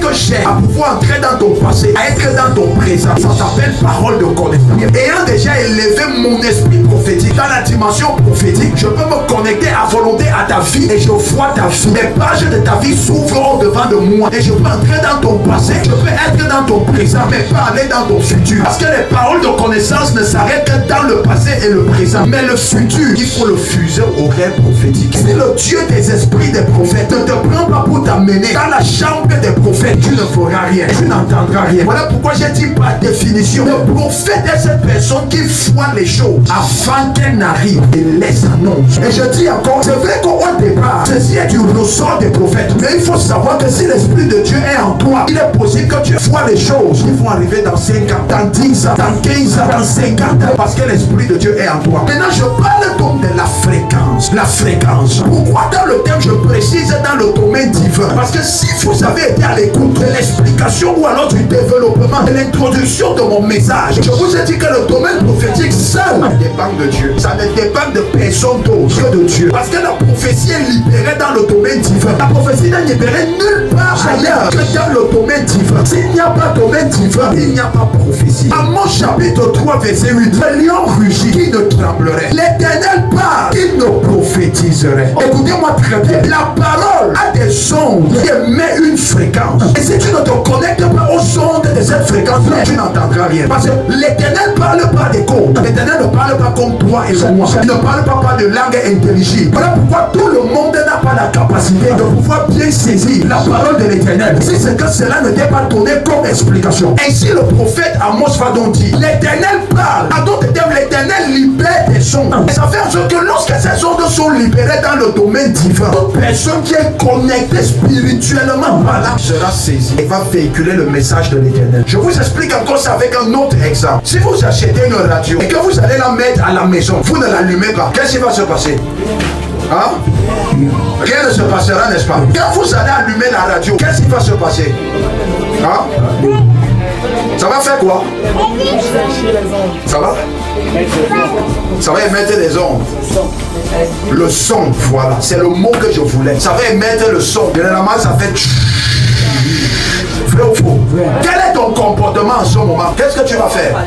que j'ai à pouvoir entrer dans ton passé, à être dans ton présent, ça s'appelle parole de connaissance. Ayant déjà élevé mon esprit prophétique dans la dimension prophétique, je peux me connecter à volonté à ta vie et je vois ta vie. Les pages de ta vie s'ouvrent au devant de moi et je peux entrer dans ton passé, je peux être dans ton présent, mais pas aller dans ton futur. Parce que les paroles de connaissance ne s'arrêtent que dans le passé et le présent. Mais le futur, il faut le fuser au rêve prophétique. Si le Dieu des esprits des prophètes ne te prend pas pour t'amener dans la chambre des prophètes, tu ne feras rien, tu n'entendras rien. Voilà pourquoi j'ai dit par définition, le prophète est cette personne qui voit les choses avant qu'elles n'arrivent et les annonce. Et je dis encore, c'est vrai qu'au départ, ceci est du ressort des prophètes. Mais il faut savoir que si l'Esprit de Dieu est en toi, il est possible que tu vois les choses qui vont arriver dans 5 ans, dans 10 ans, dans 15 ans, dans 50 ans, parce que l'Esprit de Dieu est en toi. Maintenant, je parle donc de la fréquence. La fréquence. Pourquoi dans le thème, je précise dans le domaine divin? Parce que si vous avez été à l'écoute de l'explication ou alors du développement, de l'introduction de mon message, je vous ai dit que le domaine prophétique seul dépend de Dieu. Ça ne dépend de personne d'autre que de Dieu. Parce que la prophétie est libérée dans le domaine divin. La prophétie n'est libérée nulle part ailleurs que dans le domaine divin. S'il n'y a pas de domaine divin, il n'y a pas de prophétie. Amos chapitre 3 verset 8. Le lion rugit, qui ne tremblerait? L'Éternel parle, qui ne prophétiserait? Écoutez-moi très bien. La parole a des ondes qui émettent une fréquence. Et si tu ne te connectes pas aux ondes de cette fréquence-là, tu n'entendras rien. Parce que l'Éternel ne parle pas des codes. L'Éternel ne parle pas comme toi et moi. Il ne parle pas de langue intelligible. Voilà pourquoi tout le monde n'a pas la capacité de pouvoir bien saisir la parole de l'Éternel. Si c'est que cela ne t'est pas donné comme explication. Ainsi le prophète Amos va donc dire, l'Éternel parle. À d'autres termes, l'Éternel libère des sons. Et ça fait en sorte que lorsque ces ondes sont libérées dans le domaine divin, toute personne qui est connectée spirituellement, voilà, sera saisie et va véhiculer le message de l'Éternel. Je vous explique encore ça avec un autre exemple. Si vous achetez une radio et que vous allez la mettre à la maison, vous ne l'allumez pas, qu'est-ce qui va se passer? Hein? Rien ne se passera, n'est-ce pas? Quand vous allez allumer la radio, qu'est-ce qui va se passer? Hein? Ça va faire quoi? Ça va? Ça va émettre des ondes. Le son, voilà, c'est le mot que je voulais. Ça va émettre le son. Généralement, ça fait... Vrai ou faux? Quel est ton comportement en ce moment? Qu'est-ce que tu vas faire?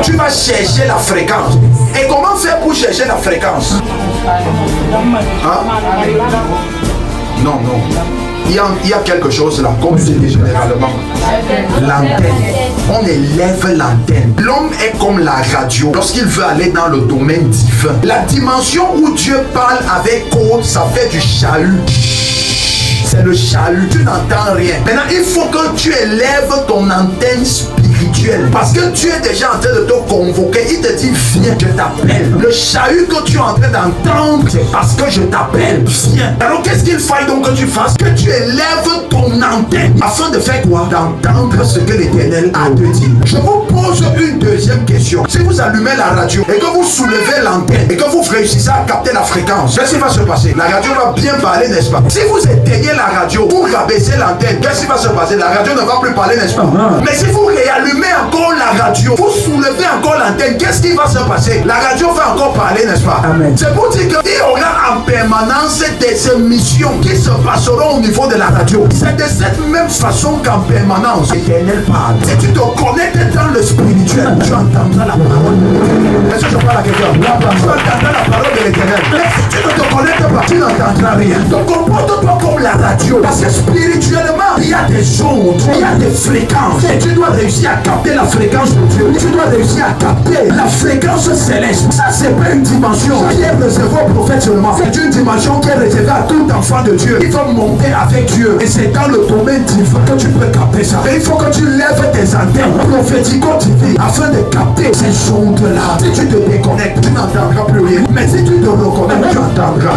Tu vas chercher la fréquence. Et comment faire pour chercher la fréquence? Hein? Non. Il y a quelque chose là, comme je dis généralement. L'antenne. On élève l'antenne. L'homme est comme la radio. Lorsqu'il veut aller dans le domaine divin, la dimension où Dieu parle avec code, ça fait du chahut. C'est le chahut, tu n'entends rien. Maintenant, il faut que tu élèves ton antenne spirituelle. Parce que tu es déjà en train de te convoquer. Il te dit, viens, je t'appelle. Le chahut que tu es en train d'entendre, c'est parce que je t'appelle. Viens. Alors, qu'est-ce qu'il faille donc que tu fasses? Que tu élèves ton antenne. Afin de faire quoi? D'entendre ce que l'Éternel a te dit. Je vous pose une deuxième question. Si vous allumez la radio et que vous soulevez l'antenne et que vous réussissez à capter la fréquence, qu'est-ce qui va se passer? La radio va bien parler, n'est-ce pas? Si vous éteignez la radio pour rabaisser l'antenne, qu'est-ce qui va se passer? La radio ne va plus parler, n'est-ce pas? Mais si vous réallumez encore la radio, vous soulevez encore l'antenne, qu'est-ce qui va se passer? La radio va encore parler, n'est-ce pas? Amen. C'est pour dire qu'il y aura en permanence des émissions qui se passeront au niveau de la radio. C'est de cette même façon qu'en permanence, l'Éternel parle. Si tu te connectes dans le spirituel, tu entendras la parole de l'Éternel. Est-ce que je parle à quelqu'un? Tu entendras la parole de l'Éternel. Mais si tu ne te connectes pas, tu n'entendras rien. Donc comporte-toi comme la radio. Parce que spirituellement, il y a des ondes, il y a des fréquences. Et tu dois réussir à capter la fréquence de Dieu. Tu dois réussir à capter la fréquence céleste. Ça, c'est pas une dimension qui est réservée aux prophètes seulement. C'est une dimension qui est réservée à tout enfant de Dieu. Il faut monter avec Dieu. Et c'est dans le domaine divin que tu peux capter ça. Et il faut que tu lèves tes antennes prophético-divines afin de capter ces ondes-là. Si tu te déconnectes, tu n'entendras plus rien. Mais si tu te reconnectes, tu entendras.